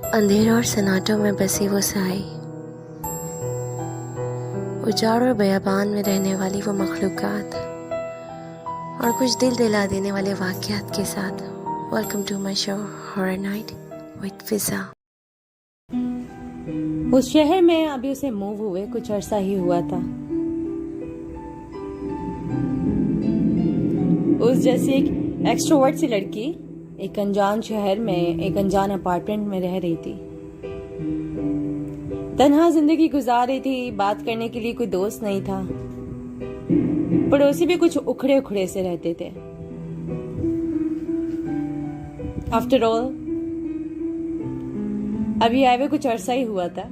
अंधेरों और सन्नाटों में बसी वो साई, उजाड़ और बयाबान में रहने वाली वो मखलूकात और कुछ दिल दिला देने वाले वाक़यात के साथ welcome to my show horror night with Fiza. उस शहर में अभी उसे मूव हुए कुछ अरसा ही हुआ था। उस जैसी एक एक्सट्रोवर्ट सी लड़की एक अनजान शहर में एक अनजान अपार्टमेंट में रह रही थी। तन्हा जिंदगी गुजार रही थी। बात करने के लिए कोई दोस्त नहीं था। पड़ोसी भी कुछ उखड़े उखड़े से रहते थे। आफ्टर ऑल अभी आए हुए कुछ अरसा ही हुआ था।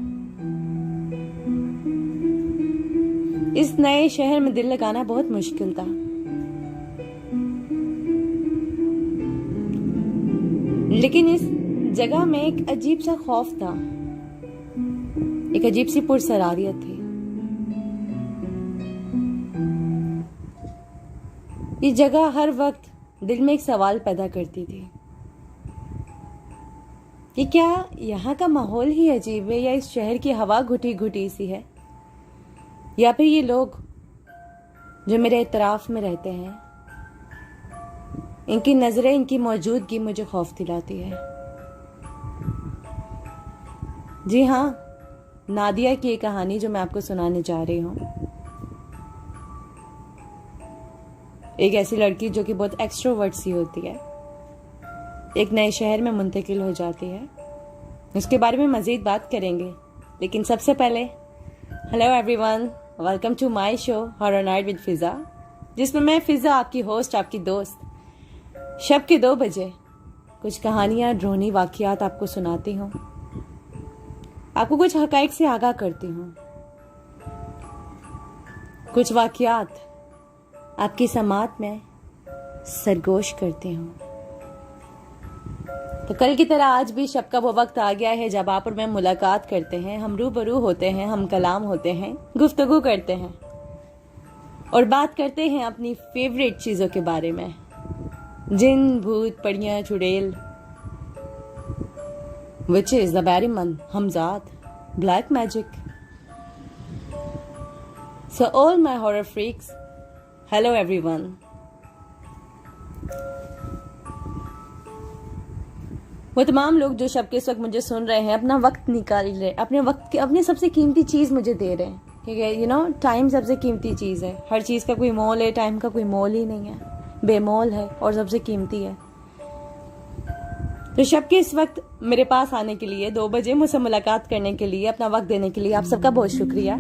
इस नए शहर में दिल लगाना बहुत मुश्किल था। लेकिन इस जगह में एक अजीब सा खौफ था, एक अजीब सी पुरसरारियत थी। ये जगह हर वक्त दिल में एक सवाल पैदा करती थी कि क्या यहाँ का माहौल ही अजीब है, या इस शहर की हवा घुटी घुटी सी है, या फिर ये लोग जो मेरे इतराफ में रहते हैं, इनकी नजरें, इनकी मौजूदगी मुझे खौफ दिलाती है। जी हाँ, नादिया की एक कहानी जो मैं आपको सुनाने जा रही हूँ। एक ऐसी लड़की जो कि बहुत एक्सट्रोवर्ट सी होती है, एक नए शहर में मुंतकिल हो जाती है। इसके बारे में मजीद बात करेंगे, लेकिन सबसे पहले hello everyone, welcome to my show horror night with Fiza, जिसमें मैं फिजा आपकी होस्ट, आपकी दोस्त, शब के 2 बजे कुछ कहानियां, ड्रोनी वाकयात आपको सुनाती हूँ, आपको कुछ हकाइक से आगाह करती हूँ, कुछ वाकयात आपकी समात में सरगोश करती हूँ। तो कल की तरह आज भी शब का वो वक्त आ गया है जब आप और मैं मुलाकात करते हैं, हम रूबरू होते हैं, हम कलाम होते हैं, गुफ्तगू करते हैं और बात करते हैं अपनी फेवरेट चीजों के बारे में। जिन, भूत, पड़ियां, चुड़ैल, विचेस, द बैरीमन, हमजाद, black magic. So all my horror freaks, hello everyone. वो तमाम लोग जो शब के इस वक्त मुझे सुन रहे हैं, अपना वक्त निकाल रहे, अपने वक्त की अपनी सबसे कीमती चीज मुझे दे रहे हैं, ठीक है। यू नो, टाइम सबसे कीमती चीज है। हर चीज का कोई मोल है, टाइम का कोई मोल ही नहीं है, बेमोल है और सबसे कीमती है। तो शब के इस वक्त मेरे पास आने के लिए, 2 बजे मुझसे मुलाकात करने के लिए, अपना वक्त देने के लिए आप सबका बहुत शुक्रिया।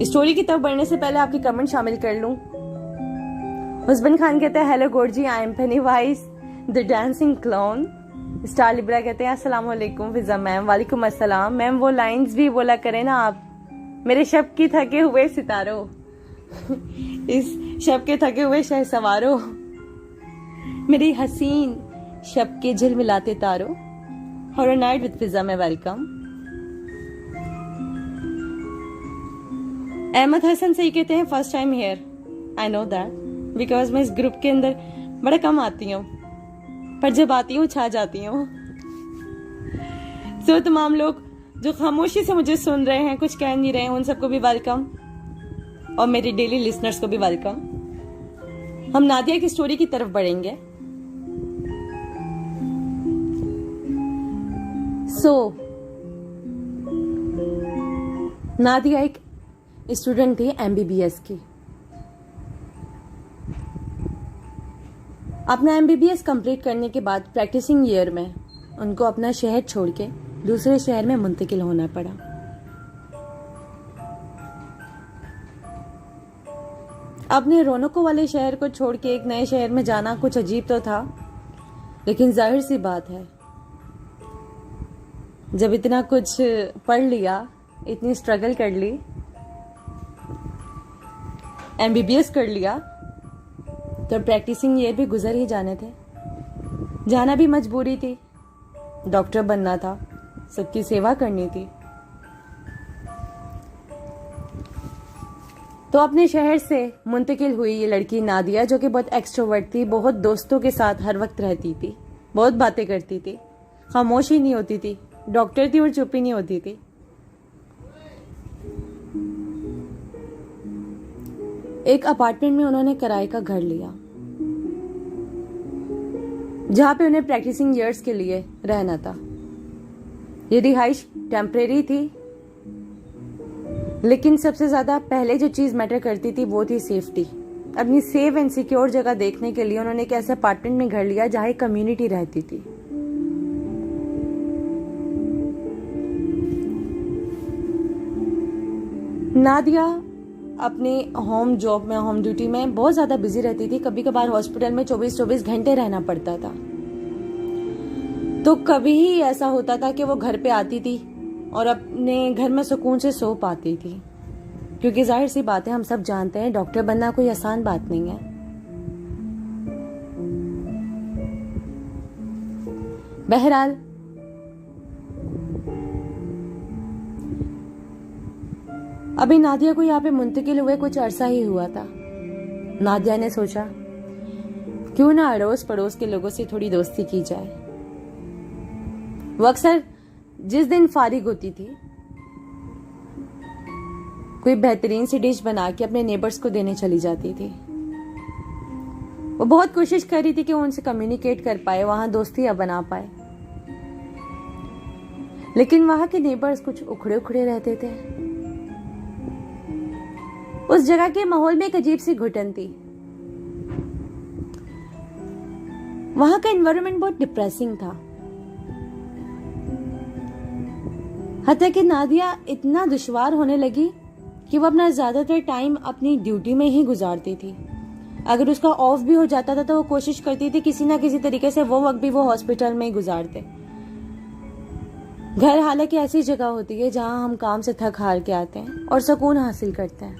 स्टोरी की तरफ बढ़ने से पहले आपके कमेंट शामिल कर लूं। हुस्बन खान कहते हैं hello gorgeous, I am Pennywise the dancing clown. Star Libra कहते हैं अस्सलाम वालेकुम फिजा मैम। वालेकुम अस्सलाम मैम। वो लाइंस भी बोला करें ना आप, मेरे शब की थके हुए सितारों इस शब के थके हुए शहसवारों, मेरी हसीन शब के झिलमिलाते तारों। हॉरर नाइट विद फिजा में वेलकम। अहमद हसन सही कहते हैं first time here. I know that because मैं इस ग्रुप के अंदर बड़ा कम आती हूँ, पर जब आती हूँ छा जाती हूँ। तो तमाम लोग जो खामोशी से मुझे सुन रहे हैं, कुछ कह नहीं रहे हैं, उन सबको भी वेलकम और मेरे डेली लिसनर्स को भी वेलकम। हम नादिया की स्टोरी की तरफ बढ़ेंगे। नादिया एक स्टूडेंट थी MBBS की। अपना MBBS कंप्लीट करने के बाद प्रैक्टिसिंग ईयर में उनको अपना शहर छोड़ के दूसरे शहर में मुंतकिल होना पड़ा। अपने रौनकों वाले शहर को छोड़ के एक नए शहर में जाना कुछ अजीब तो था, लेकिन जाहिर सी बात है, जब इतना कुछ पढ़ लिया, इतनी स्ट्रगल कर ली, MBBS कर लिया, तो प्रैक्टिसिंग ईयर भी गुजर ही जाने थे। जाना भी मजबूरी थी, डॉक्टर बनना था, सबकी सेवा करनी थी। तो अपने शहर से मुंतकिल हुई ये लड़की नादिया, जो कि बहुत एक्सट्रोवर्ट थी, बहुत दोस्तों के साथ हर वक्त रहती थी, बहुत बातें करती थी। खामोश ही नहीं होती थी, डॉक्टर थी और चुप ही नहीं होती थी। एक अपार्टमेंट में उन्होंने किराए का घर लिया जहां पे उन्हें प्रैक्टिसिंग ईयर्स के लिए रहना था। ये रिहाइश टेम्परेरी थी, लेकिन सबसे ज्यादा पहले जो चीज मैटर करती थी वो थी सेफ्टी। अपनी सेफ एंड सिक्योर जगह देखने के लिए उन्होंने एक ऐसे अपार्टमेंट में घर लिया जहां एक कम्युनिटी रहती थी। नादिया अपने होम जॉब में, होम ड्यूटी में बहुत ज्यादा बिजी रहती थी। कभी कभार हॉस्पिटल में 24-24 घंटे रहना पड़ता था। तो कभी ही ऐसा होता था कि वो घर पे आती थी और अपने घर में सुकून से सो पाती थी, क्योंकि जाहिर सी बात है, हम सब जानते हैं डॉक्टर बनना कोई आसान बात नहीं है। बहरहाल अभी नादिया को यहाँ पे मुंतकिल हुए कुछ अरसा ही हुआ था। नादिया ने सोचा क्यों ना अड़ोस पड़ोस के लोगों से थोड़ी दोस्ती की जाए। वो अक्सर जिस दिन फारिग होती थी कोई बेहतरीन सी डिश बना के अपने नेबर्स को देने चली जाती थी। वो बहुत कोशिश कर रही थी कि वो उनसे कम्युनिकेट कर पाए, वहां दोस्तियां बना पाए, लेकिन वहां के नेबर्स कुछ उखड़े उखड़े रहते थे। उस जगह के माहौल में एक अजीब सी घुटन थी। वहां का एनवायरनमेंट बहुत डिप्रेसिंग था। हत्या कि नादिया इतना दुश्वार होने लगी कि वो अपना ज्यादातर टाइम अपनी ड्यूटी में ही गुजारती थी। अगर उसका ऑफ भी हो जाता था तो वो कोशिश करती थी किसी ना किसी तरीके से वो वक्त भी वो हॉस्पिटल में ही गुजारते। घर हालांकि ऐसी जगह होती है जहां हम काम से थक हार के आते हैं और सुकून हासिल करते हैं,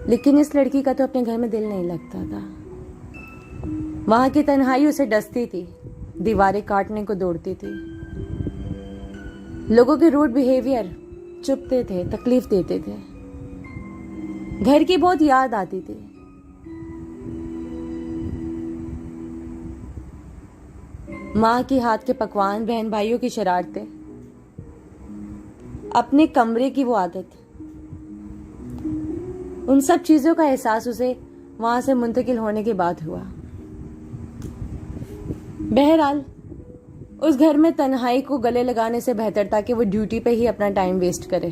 लेकिन इस लड़की का तो अपने घर में दिल नहीं लगता था। वहां की तन्हाई उसे डसती थी, दीवारें काटने को दौड़ती थी। लोगों के रूड बिहेवियर चुभते थे, तकलीफ देते थे। घर की बहुत याद आती थी। माँ के हाथ के पकवान, बहन भाइयों की शरारतें, अपने कमरे की वो आदत, उन सब चीजों का एहसास उसे वहां से मुंतकिल होने के बाद हुआ। बहरहाल उस घर में तन्हाई को गले लगाने से बेहतर था कि वो ड्यूटी पे ही अपना टाइम वेस्ट करे।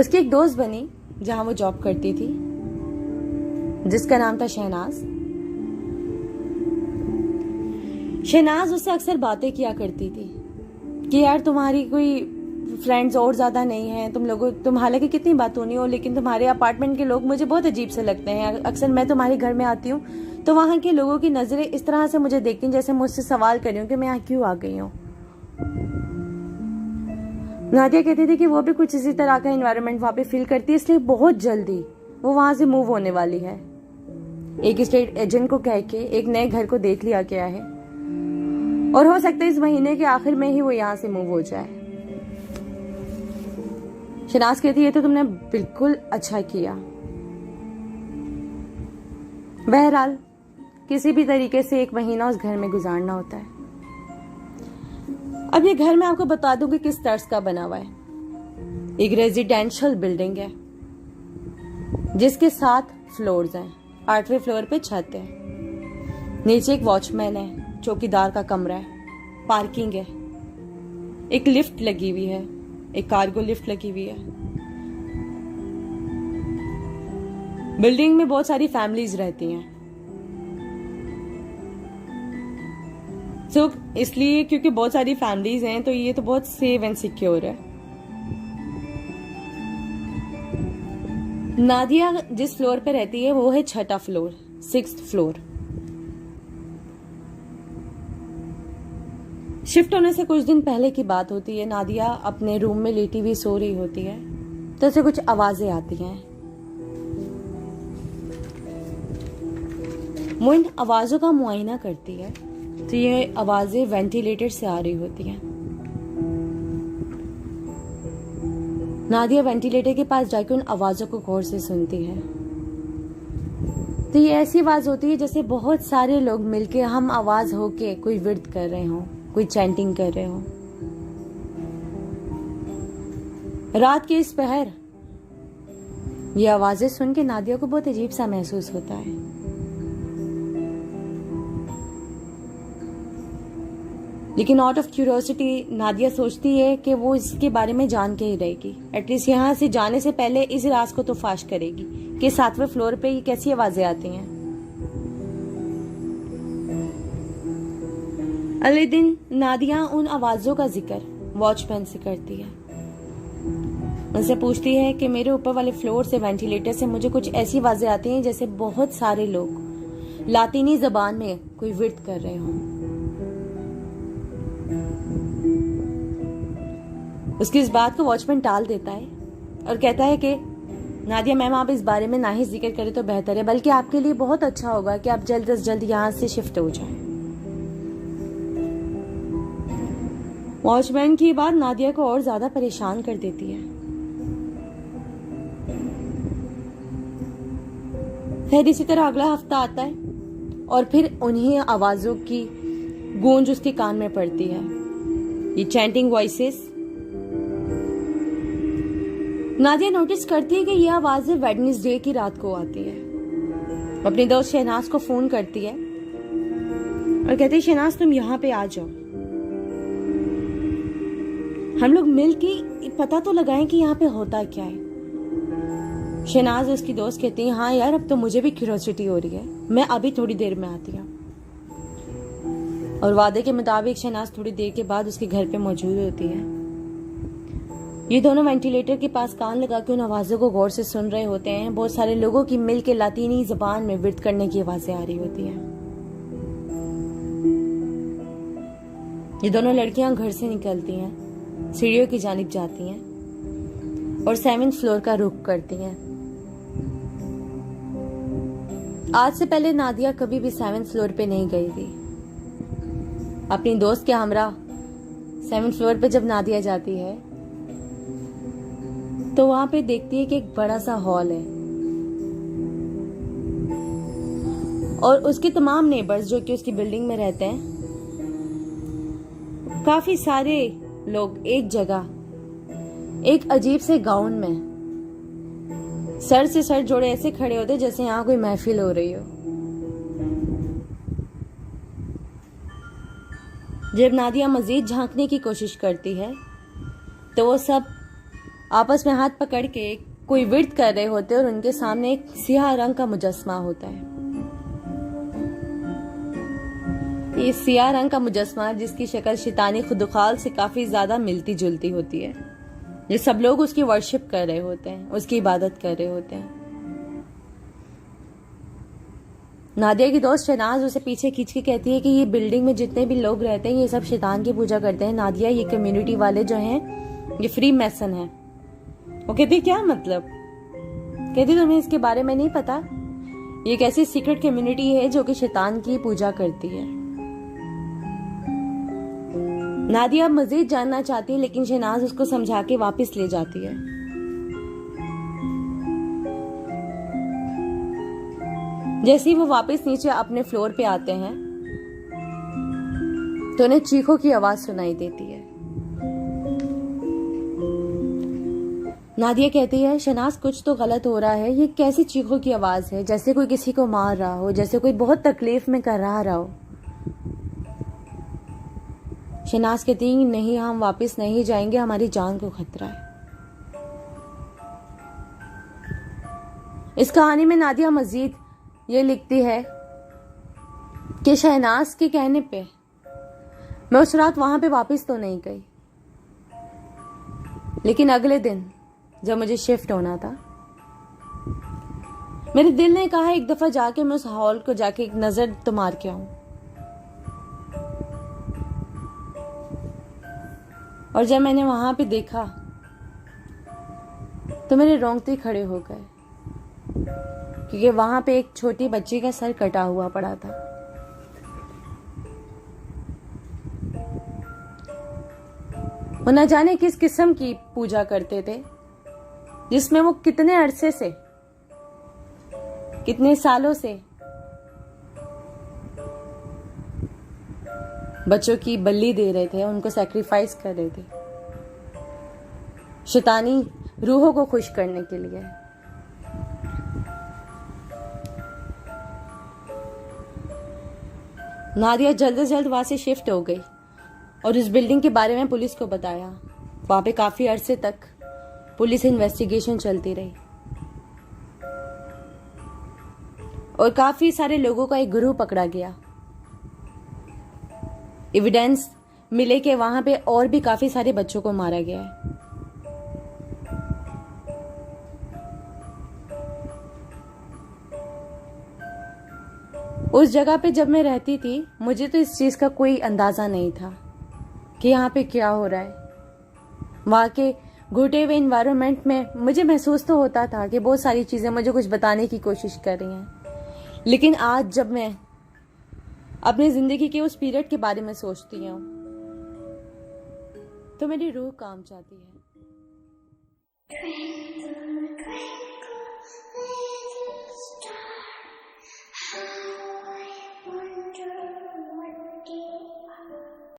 उसकी एक दोस्त बनी जहां वो जॉब करती थी, जिसका नाम था शहनाज। शहनाज उससे अक्सर बातें किया करती थी कि यार तुम्हारी कोई फ्रेंड्स और ज्यादा नहीं है, तुम हालांकि कितनी बातूनी हो, लेकिन तुम्हारे अपार्टमेंट के लोग मुझे बहुत अजीब से लगते हैं। अक्सर मैं तुम्हारे घर में आती हूँ तो वहां के लोगों की नजरें इस तरह से मुझे देखती हैं जैसे मुझसे सवाल कर रही हूँ कि मैं यहाँ क्यों आ गई हूँ। नादिया कहती थी कि वो भी कुछ इसी तरह का एनवायरनमेंट वहां पे फील करती है, इसलिए बहुत जल्दी वो वहां से मूव होने वाली है। एक स्टेट एजेंट को कह के एक नए घर को देख लिया गया है और हो सकता है इस महीने के आखिर में ही वो यहाँ से मूव हो जाए। शनाज कहती है तो तुमने बिल्कुल अच्छा किया। बहरहाल किसी भी तरीके से एक महीना उस घर में गुजारना होता है। अब ये घर मैं आपको बता दूं कि किस तर्ज का बना हुआ है। एक रेजिडेंशियल बिल्डिंग है जिसके 7 फ्लोर्स हैं। 8वें फ्लोर पे छत है, नीचे एक वॉचमैन है, चौकीदार का कमरा है, पार्किंग है, एक लिफ्ट लगी हुई है, एक कार्गो लिफ्ट लगी हुई है। बिल्डिंग में बहुत सारी फैमिलीज रहती हैं। इसलिए क्योंकि बहुत सारी फैमिलीज हैं तो ये तो बहुत सेफ एंड सिक्योर है। नादिया जिस फ्लोर पे रहती है वो है 6वां फ्लोर, 6th फ्लोर। शिफ्ट होने से कुछ दिन पहले की बात होती है। नादिया अपने रूम में लेटी हुई सो रही होती है तो उसे कुछ आवाजें आती हैं। वो इन आवाजों का मुआयना करती है तो ये आवाजें वेंटिलेटर से आ रही होती हैं। नादिया वेंटिलेटर के पास जाकर उन आवाजों को गौर से सुनती है। तो ये ऐसी आवाज होती है जैसे बहुत सारे लोग मिलके हम आवाज होके कोई विर्द कर रहे हो, कोई चैंटिंग कर रहे हो। रात के इस पहर ये आवाजें सुन के नादिया को बहुत अजीब सा महसूस होता है। लेकिन आउट ऑफ क्यूरियोसिटी नादिया सोचती है कि वो इसके बारे में जान के ही रहेगी। एटलीस्ट यहाँ से जाने से पहले इस राज को तो फाश करेगी कि 7वें फ्लोर पे ये कैसी आवाजें आती हैं। अगले दिन नादिया उन आवाजों का जिक्र वॉचमैन से करती है। उनसे पूछती है कि मेरे ऊपर वाले फ्लोर से वेंटिलेटर से मुझे कुछ ऐसी आवाजें आती हैं जैसे बहुत सारे लोग लातीनी जबान में कोई विर्द कर रहे हों। उसकी इस बात को वॉचमैन टाल देता है और कहता है कि नादिया मैम, आप इस बारे में ना ही जिक्र करें तो बेहतर है, बल्कि आपके लिए बहुत अच्छा होगा कि आप जल्द से जल्द यहाँ से शिफ्ट हो जाएं। वॉचमैन की बात नादिया को और ज्यादा परेशान कर देती है। फिर इसी तरह अगला हफ्ता आता है और फिर उन्हीं आवाजों की गूंज उसके कान में पड़ती है। ये चैंटिंग वॉइसेस। नादिया नोटिस करती है कि यह आवाजें वेडनेसडे की रात को आती है। अपने दोस्त शहनाज को फोन करती है और कहती है, शहनाज तुम यहाँ पे आ जाओ, हम लोग मिल के पता तो लगाएं कि यहाँ पे होता क्या है। शहनाज उसकी दोस्त कहती है, हाँ यार, अब तो मुझे भी क्यूरियोसिटी हो रही है, मैं अभी थोड़ी देर में आती हूँ। और वादे के मुताबिक शहनाज थोड़ी देर के बाद उसके घर पे मौजूद होती है। ये दोनों वेंटिलेटर के पास कान लगा के उन आवाजों को गौर से सुन रहे होते हैं। बहुत सारे लोगों की मिल के लातीनी जबान में विर्द करने की आवाजें आ रही होती हैं। ये दोनों लड़कियां घर से निकलती हैं, सीढ़ियों की जानिब जाती हैं और 7th फ्लोर का रुख करती हैं। आज से पहले नादिया कभी भी 7th फ्लोर पे नहीं गई थी। अपनी दोस्त के हमरा 7th फ्लोर पे जब नादिया जाती है तो वहां पे देखती है कि एक बड़ा सा हॉल है और उसके तमाम नेबर्स जो कि उसकी बिल्डिंग में रहते हैं, काफी सारे लोग एक जगह एक अजीब से गाउन में सर से सर जोड़े ऐसे खड़े होते जैसे यहाँ कोई महफिल हो रही हो। जब नादिया मजीद झांकने की कोशिश करती है तो वो सब आपस में हाथ पकड़ के कोई विर्द कर रहे होते और उनके सामने एक सियाह रंग का मुजस्मा होता है। ये सियाह रंग का मुजस्मा, जिसकी शक्ल शैतानी खुदुखाल से काफी ज्यादा मिलती जुलती होती है, ये सब लोग उसकी वर्शिप कर रहे होते हैं, उसकी इबादत कर रहे होते हैं। नादिया की दोस्त शहनाज उसे पीछे खींच के कहती है कि ये बिल्डिंग में जितने भी लोग रहते हैं ये सब शैतान की पूजा करते हैं। नादिया, ये कम्युनिटी वाले जो हैं ये फ्री मैसन हैं। वो कहती, क्या मतलब? कहती, तुम्हें इसके बारे में नहीं पता? ये एक ऐसी सीक्रेट कम्युनिटी है जो कि शैतान की पूजा करती है। नादिया मजीद जानना चाहती है लेकिन शहनाज उसको समझा के वापस ले जाती है। जैसे ही वो वापस नीचे अपने फ्लोर पे आते हैं तो उन्हें चीखों की आवाज सुनाई देती है। नादिया कहती है, शहनाज कुछ तो गलत हो रहा है, ये कैसी चीखों की आवाज है? जैसे कोई किसी को मार रहा हो, जैसे कोई बहुत तकलीफ में करा रहा हो। शहनाज कहती है, नहीं, हम वापस नहीं जाएंगे, हमारी जान को खतरा है। इस कहानी में नादिया मजीद ये लिखती है कि शहनाज के कहने पे मैं उस रात वहां पे वापस तो नहीं गई, लेकिन अगले दिन जब मुझे शिफ्ट होना था मेरे दिल ने कहा एक दफा जाके मैं उस हॉल को जाके एक नजर तो मार के आऊं। और जब मैंने वहां पे देखा तो मेरे रोंगटे खड़े हो गए, क्योंकि वहां पे एक छोटी बच्ची का सर कटा हुआ पड़ा था। वो न जाने किस किस्म की पूजा करते थे जिसमें वो कितने अरसे से कितने सालों से बच्चों की बलि दे रहे थे, उनको सैक्रिफाइस कर रहे थे शैतानी रूहों को खुश करने के लिए। नादिया जल्द से जल्द वहां से शिफ्ट हो गई और उस बिल्डिंग के बारे में पुलिस को बताया। वहां पे काफी अरसे तक पुलिस इन्वेस्टिगेशन चलती रही और काफी सारे लोगों का एक ग्रुप पकड़ा गया। एविडेंस मिले कि वहां पे और भी काफी सारे बच्चों को मारा गया है। उस जगह पे जब मैं रहती थी मुझे तो इस चीज का कोई अंदाजा नहीं था कि यहाँ पे क्या हो रहा है। वहां के घुटे हुए इन्वायरमेंट में मुझे महसूस तो होता था कि बहुत सारी चीजें मुझे कुछ बताने की कोशिश कर रही हैं, लेकिन आज जब मैं अपनी जिंदगी के उस पीरियड के बारे में सोचती हूँ तो मेरी रूह काम चाहती है।